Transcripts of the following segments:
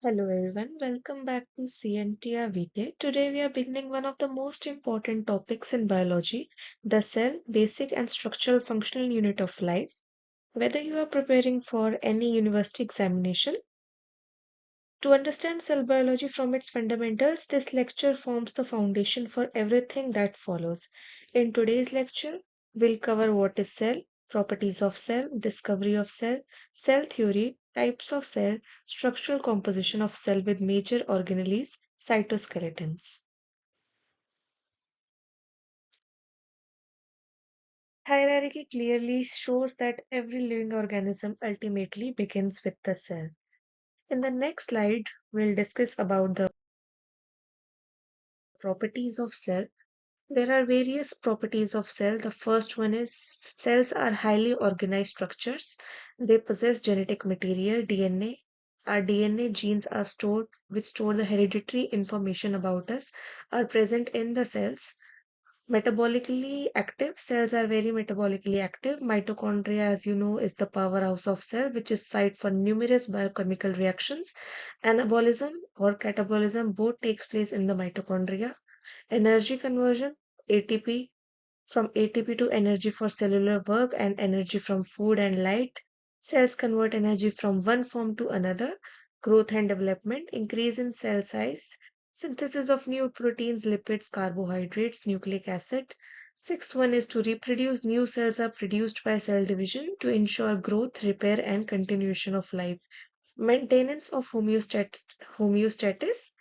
Hello everyone, welcome back to Scientia Vitae. Today we are beginning one of the most important topics in biology, the cell, basic and structural functional unit of life. Whether you are preparing for any university examination, to understand cell biology from its fundamentals, this lecture forms the foundation for everything that follows. In today's lecture, we'll cover what is cell, properties of cell, discovery of cell, cell theory, types of cell, structural composition of cell with major organelles, cytoskeletons. Hierarchy clearly shows that every living organism ultimately begins with the cell. In the next slide, we'll discuss about the properties of cell. There are various properties of cell. The first one is cells are highly organized structures. They possess genetic material, DNA. Our DNA genes are stored, which store the hereditary information about us, are present in the cells. Metabolically active cells are very metabolically active. Mitochondria, as you know, is the powerhouse of cell, which is site for numerous biochemical reactions. Anabolism or catabolism both takes place in the mitochondria. Energy conversion, ATP, from ATP to energy for cellular work and energy from food and light. Cells convert energy from one form to another. Growth and development, increase in cell size. Synthesis of new proteins, lipids, carbohydrates, nucleic acid. Sixth one is to reproduce. New cells are produced by cell division to ensure growth, repair, and continuation of life. Maintenance of homeostasis,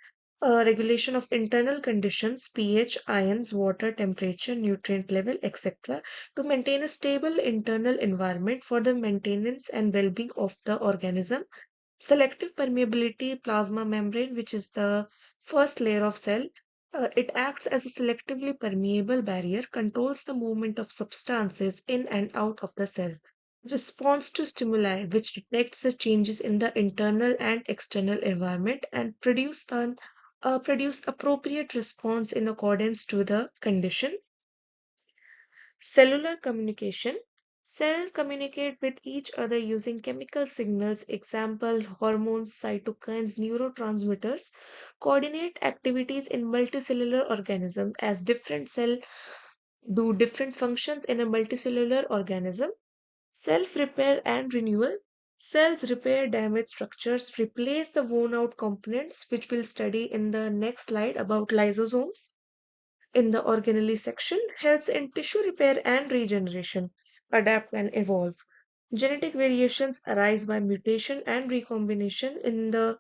regulation of internal conditions, pH, ions, water, temperature, nutrient level, etc., to maintain a stable internal environment for the maintenance and well-being of the organism. Selective permeability, plasma membrane, which is the first layer of cell, it acts as a selectively permeable barrier, controls the movement of substances in and out of the cell. Response to stimuli, which detects the changes in the internal and external environment and produce appropriate response in accordance to the condition. Cellular communication. Cells communicate with each other using chemical signals, example hormones, cytokines, neurotransmitters, coordinate activities in multicellular organisms as different cells do different functions in a multicellular organism. Self-repair and renewal. Cells repair damaged structures, replace the worn-out components, which we'll study in the next slide about lysosomes. In the organelle section, helps in tissue repair and regeneration, adapt and evolve. Genetic variations arise by mutation and recombination in the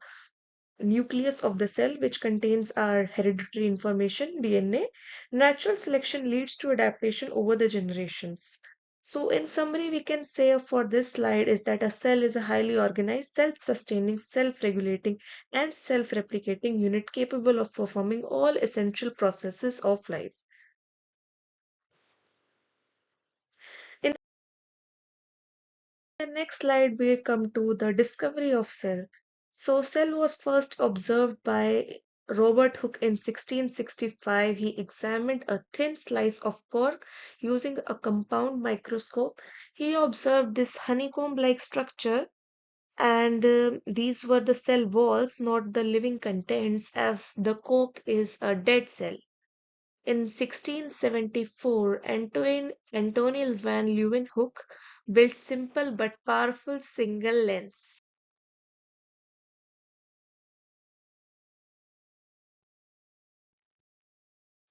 nucleus of the cell, which contains our hereditary information, DNA. Natural selection leads to adaptation over the generations. So, in summary, we can say for this slide is that a cell is a highly organized, self-sustaining, self-regulating, and self-replicating unit capable of performing all essential processes of life. In the next slide, we come to the discovery of cell. So, cell was first observed by Robert Hooke in 1665. He examined a thin slice of cork using a compound microscope. He observed this honeycomb-like structure, and these were the cell walls, not the living contents, as the cork is a dead cell. In 1674, Antoine van Leeuwenhoek built simple but powerful single lens.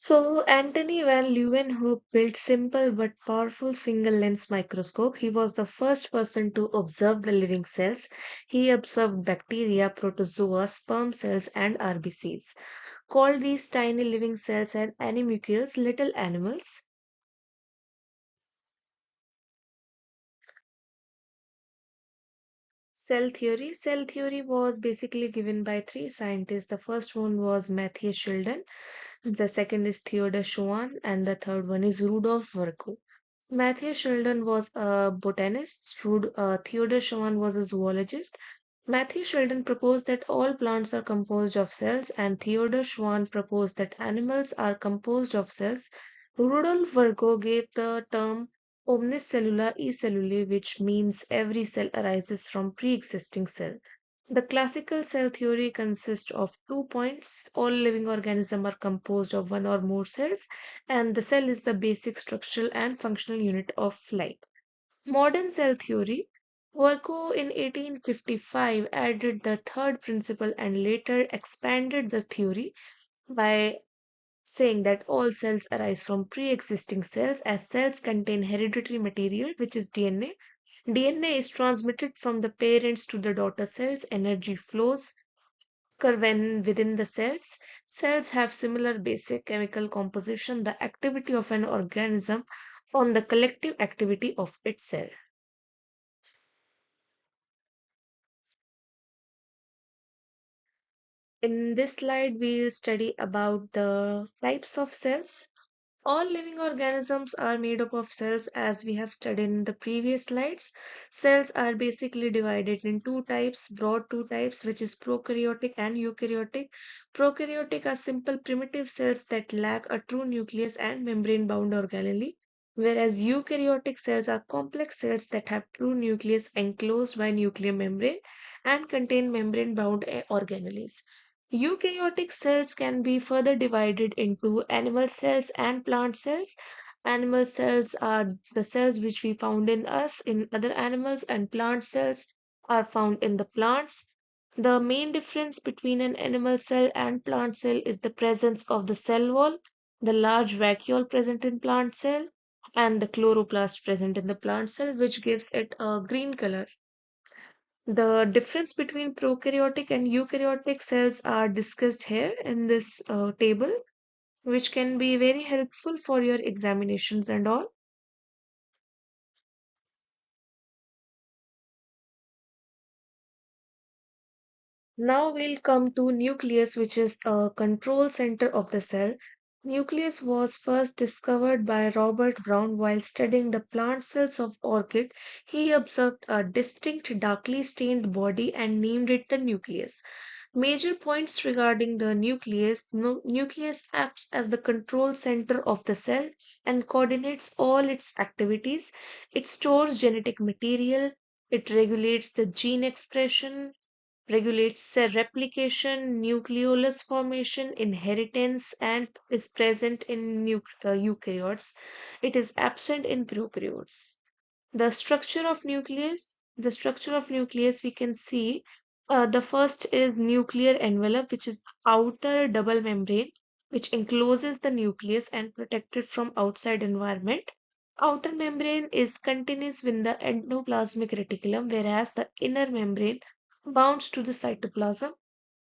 So Antony van Leeuwenhoek built simple but powerful single lens microscope. He was the first person to observe the living cells. He observed bacteria, protozoa, sperm cells, and RBCs. Called these tiny living cells as animalcules, little animals. Cell theory. Cell theory was basically given by three scientists. The first one was Matthew Sheldon, the second is Theodore Schwann, and the third one is Rudolf Virchow. Matthew Sheldon was a botanist. Theodore Schwann was a zoologist. Matthew Sheldon proposed that all plants are composed of cells, and Theodore Schwann proposed that animals are composed of cells. Rudolf Virchow gave the term omnis cellula e cellulae, which means every cell arises from pre-existing cell. The classical cell theory consists of 2 points. All living organisms are composed of one or more cells, and the cell is the basic structural and functional unit of life. Modern cell theory. Verco in 1855 added the third principle and later expanded the theory by saying that all cells arise from pre-existing cells as cells contain hereditary material which is DNA. DNA is transmitted from the parents to the daughter cells. Energy flows occur when within the cells. Cells have similar basic chemical composition, the activity of an organism on the collective activity of its cell. In this slide, we'll study about the types of cells. All living organisms are made up of cells as we have studied in the previous slides. Cells are basically divided in two types, broad two types, which is prokaryotic and eukaryotic. Prokaryotic are simple primitive cells that lack a true nucleus and membrane bound organelle, whereas eukaryotic cells are complex cells that have true nucleus enclosed by nuclear membrane and contain membrane bound organelles. Eukaryotic cells can be further divided into animal cells and plant cells. Animal cells are the cells which we found in us, in other animals, and plant cells are found in the plants. The main difference between an animal cell and plant cell is the presence of the cell wall, the large vacuole present in plant cell, and the chloroplast present in the plant cell, which gives it a green color. The difference between prokaryotic and eukaryotic cells are discussed here in this table, which can be very helpful for your examinations and all. Now we'll come to nucleus, which is a control center of the cell. Nucleus was first discovered by Robert Brown while studying the plant cells of orchid. He observed a distinct darkly stained body and named it the nucleus. Major points regarding the nucleus. Nucleus acts as the control center of the cell and coordinates all its activities. It stores genetic material. It regulates the gene expression, regulates cell replication, nucleolus formation, inheritance, and is present in eukaryotes. It is absent in prokaryotes. The structure of nucleus we can see, the first is nuclear envelope, which is outer double membrane which encloses the nucleus and protect it from outside environment. Outer membrane is continuous with the endoplasmic reticulum, whereas the inner membrane bounds to the cytoplasm.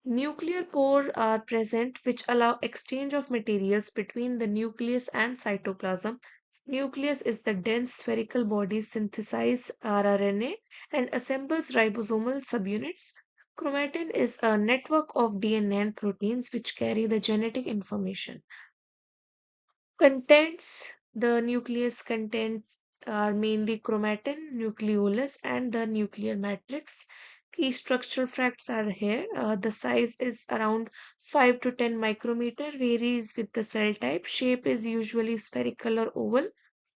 Nuclear pores are present which allow exchange of materials between the nucleus and cytoplasm. Nucleus is the dense spherical body synthesizes rRNA and assembles ribosomal subunits. Chromatin is a network of DNA and proteins which carry the genetic information. Contents. The nucleus content are mainly chromatin, nucleolus, and the nuclear matrix. Key structural facts are here. The size is around 5 to 10 micrometer, varies with the cell type. Shape is usually spherical or oval.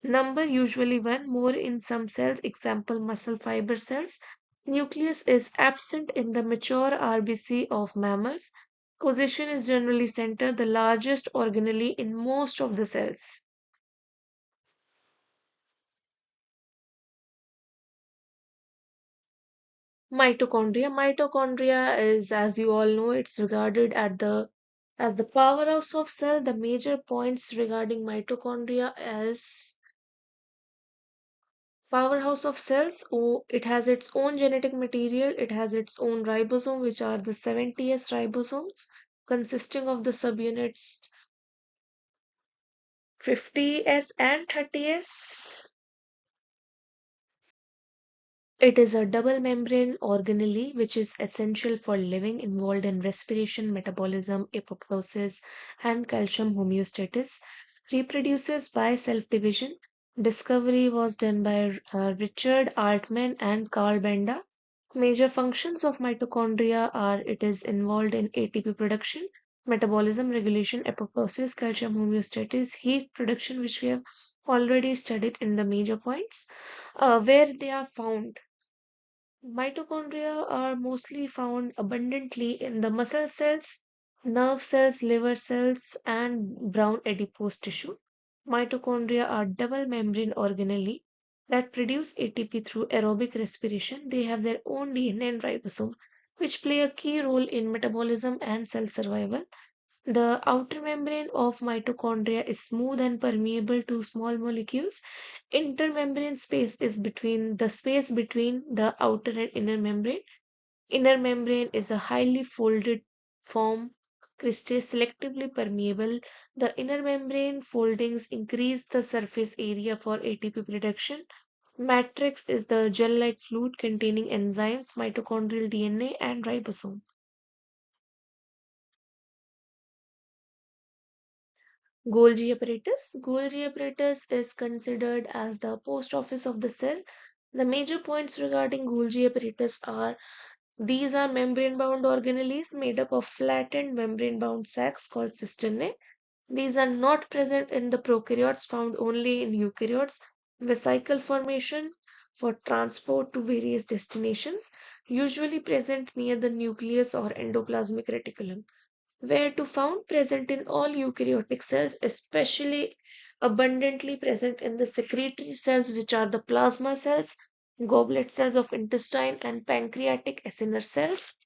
Number usually one, more in some cells, example muscle fiber cells. Nucleus is absent in the mature RBC of mammals. Position is generally center, the largest organelle in most of the cells. Mitochondria. Mitochondria is, as you all know, it's regarded as the powerhouse of cell. The major points regarding mitochondria is powerhouse of cells. Oh, it has its own genetic material. It has its own ribosome, which are the 70S ribosomes, consisting of the subunits 50S and 30S. It is a double membrane organelle which is essential for living, involved in respiration, metabolism, apoptosis, and calcium homeostasis. Reproduces by self division. Discovery was done by Richard Altman and Carl Benda. Major functions of mitochondria are it is involved in ATP production, metabolism, regulation, apoptosis, calcium homeostasis, heat production, which we have already studied in the major points. Where they are found. Mitochondria are mostly found abundantly in the muscle cells, nerve cells, liver cells, and brown adipose tissue. Mitochondria are double membrane organelle that produce ATP through aerobic respiration. They have their own DNA and ribosome, which play a key role in metabolism and cell survival. The outer membrane of mitochondria is smooth and permeable to small molecules. Intermembrane space is between the space between the outer and inner membrane. Inner membrane is a highly folded form crystal selectively permeable. The inner membrane foldings increase the surface area for ATP production. Matrix is the gel-like fluid containing enzymes, mitochondrial DNA, and ribosome. Golgi apparatus. Golgi apparatus is considered as the post office of the cell. The major points regarding Golgi apparatus are these are membrane-bound organelles made up of flattened membrane-bound sacs called cisternae. These are not present in the prokaryotes, found only in eukaryotes. Vesicle formation for transport to various destinations, usually present near the nucleus or endoplasmic reticulum. Where to found present in all eukaryotic cells, especially abundantly present in the secretory cells, which are the plasma cells, goblet cells of intestine, and pancreatic acinar cells.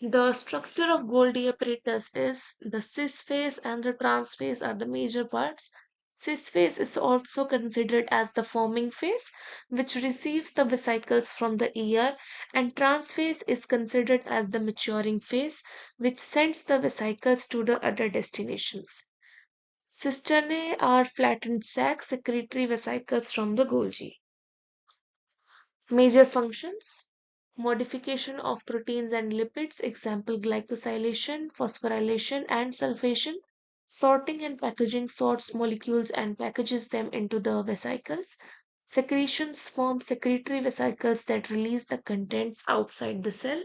The structure of Golgi apparatus is the cis phase and the trans phase are the major parts. Cis phase is also considered as the forming phase, which receives the vesicles from the ER, and trans phase is considered as the maturing phase, which sends the vesicles to the other destinations. Cisternae are flattened sac secretory vesicles from the Golgi. Major functions: modification of proteins and lipids, example glycosylation, phosphorylation, and sulfation. Sorting and packaging sorts molecules and packages them into the vesicles. Secretions form secretory vesicles that release the contents outside the cell.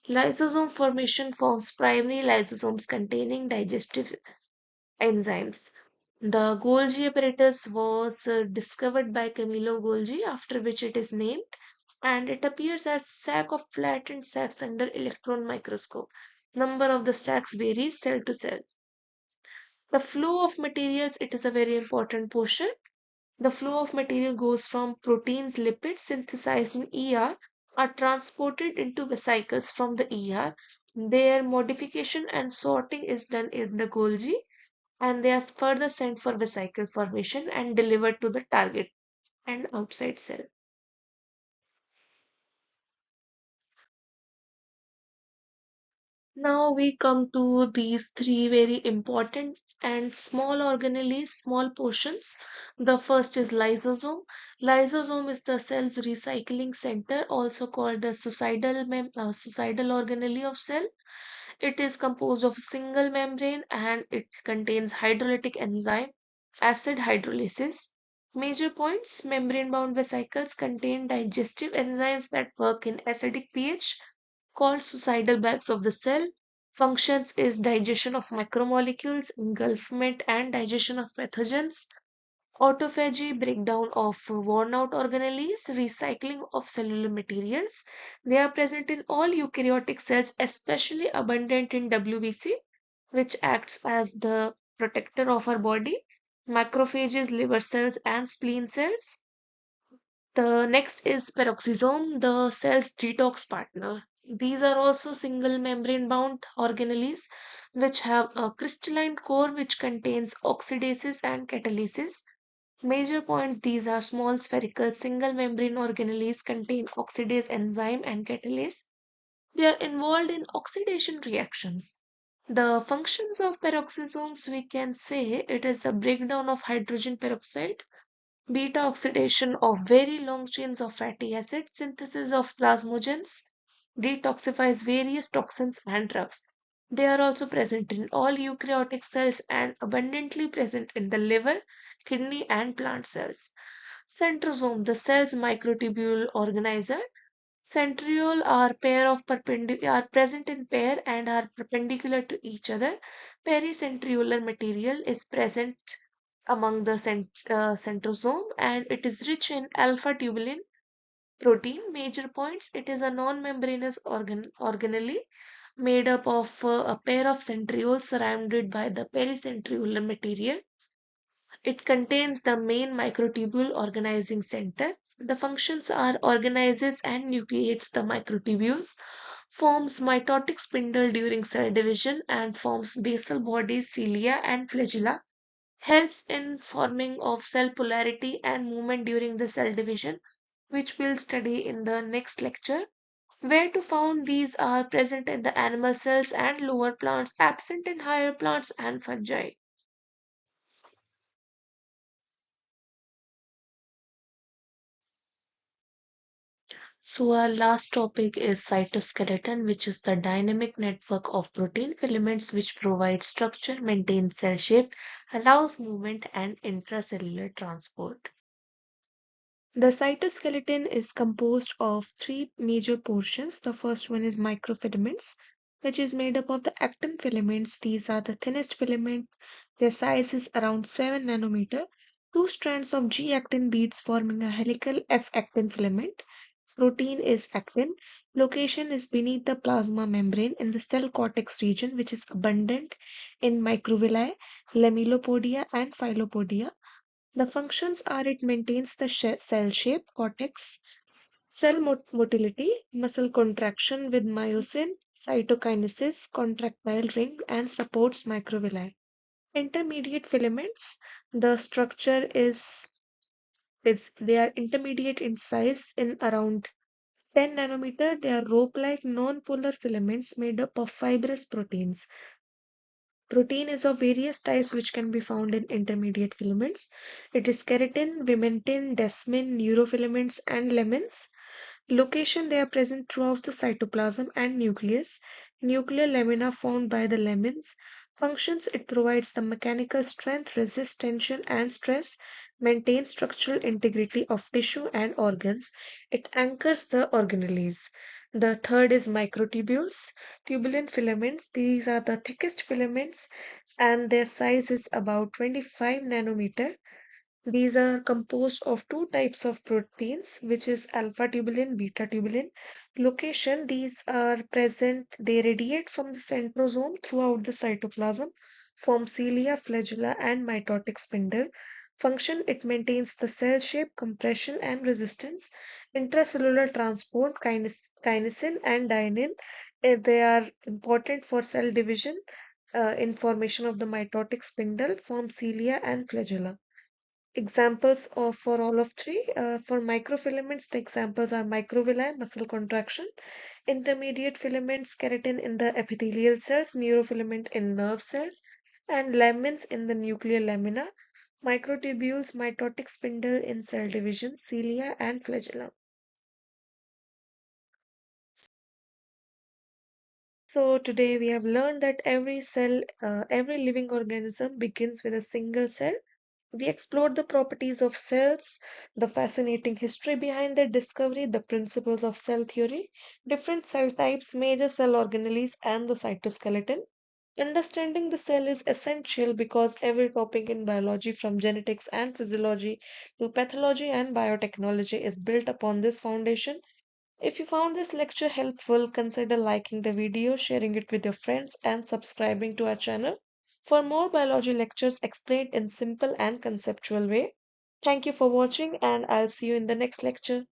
Lysosome formation forms primary lysosomes containing digestive enzymes. The Golgi apparatus was discovered by Camillo Golgi, after which it is named, and it appears as sac of flattened sacs under electron microscope. Number of the sacs varies cell to cell. The flow of materials, it is a very important portion. The flow of material goes from proteins, lipids synthesized in ER are transported into vesicles from the ER. Their modification and sorting is done in the Golgi, and they are further sent for vesicle formation and delivered to the target and outside cell. Now we come to these three very important and small organelles, small portions. The first is lysosome. Lysosome is the cell's recycling center, also called the suicidal organelle of cell. It is composed of a single membrane and it contains hydrolytic enzyme, acid hydrolysis. Major points: membrane-bound vesicles contain digestive enzymes that work in acidic pH, called suicidal bags of the cell. Functions is digestion of macromolecules, engulfment and digestion of pathogens. Autophagy, breakdown of worn out organelles, recycling of cellular materials. They are present in all eukaryotic cells, especially abundant in WBC, which acts as the protector of our body. Macrophages, liver cells, and spleen cells. The next is peroxisome, the cell's detox partner. These are also single membrane bound organelles which have a crystalline core which contains oxidases and catalases. Major points: these are small spherical single membrane organelles contain oxidase enzyme and catalase. They are involved in oxidation reactions. The functions of peroxisomes, we can say it is the breakdown of hydrogen peroxide, beta oxidation of very long chains of fatty acids, synthesis of plasmogens, detoxifies various toxins and drugs. They are also present in all eukaryotic cells and abundantly present in the liver, kidney, and plant cells. Centrosome, the cell's microtubule organizer. Centriole are are present in pair and are perpendicular to each other. Pericentriolar material is present among the centrosome and it is rich in alpha tubulin Protein, major points. It is a non-membranous organelle made up of a pair of centrioles surrounded by the pericentriolar material. It contains the main microtubule organizing center. The functions are organizes and nucleates the microtubules, forms mitotic spindle during cell division, and forms basal bodies, cilia, and flagella. Helps in forming of cell polarity and movement during the cell division, which we'll study in the next lecture. Where to found these are present in the animal cells and lower plants, absent in higher plants and fungi. So our last topic is cytoskeleton, which is the dynamic network of protein filaments which provide structure, maintains cell shape, allows movement and intracellular transport. The cytoskeleton is composed of three major portions. The first one is microfilaments, which is made up of the actin filaments. These are the thinnest filament. Their size is around 7 nanometer. Two strands of G actin beads forming a helical F actin filament. Protein is actin. Location is beneath the plasma membrane in the cell cortex region, which is abundant in microvilli, lamellipodia, and filopodia. The functions are it maintains the cell shape, cortex, cell motility, muscle contraction with myosin, cytokinesis, contractile ring, and supports microvilli. Intermediate filaments, the structure is they are intermediate in size in around 10 nanometer. They are rope-like non-polar filaments made up of fibrous proteins. Protein is of various types which can be found in intermediate filaments. It is keratin, vimentin, desmin, neurofilaments, and lamins. Location, they are present throughout the cytoplasm and nucleus. Nuclear lamina found by the lamins. Functions, it provides the mechanical strength, resists tension and stress, maintains structural integrity of tissue and organs. It anchors the organelles. The third is microtubules, tubulin filaments. These are the thickest filaments and their size is about 25 nanometer. These are composed of two types of proteins, which is alpha tubulin, beta tubulin. Location, these are present, they radiate from the centrosome throughout the cytoplasm, form cilia, flagella, and mitotic spindle. Function, it maintains the cell shape, compression, and resistance. Intracellular transport, kinesin and dynein, they are important for cell division, in formation of the mitotic spindle, form cilia and flagella. Examples of for all of three. For microfilaments, the examples are microvilli, muscle contraction, intermediate filaments, keratin in the epithelial cells, neurofilament in nerve cells, and lamins in the nuclear lamina, microtubules, mitotic spindle in cell division, cilia, and flagella. So today we have learned that every cell, every living organism begins with a single cell. We explored the properties of cells, the fascinating history behind their discovery, the principles of cell theory, different cell types, major cell organelles, and the cytoskeleton. Understanding the cell is essential because every topic in biology, from genetics and physiology to pathology and biotechnology, is built upon this foundation. If you found this lecture helpful, consider liking the video, sharing it with your friends, and subscribing to our channel for more biology lectures explained in simple and conceptual way. Thank you for watching, and I'll see you in the next lecture.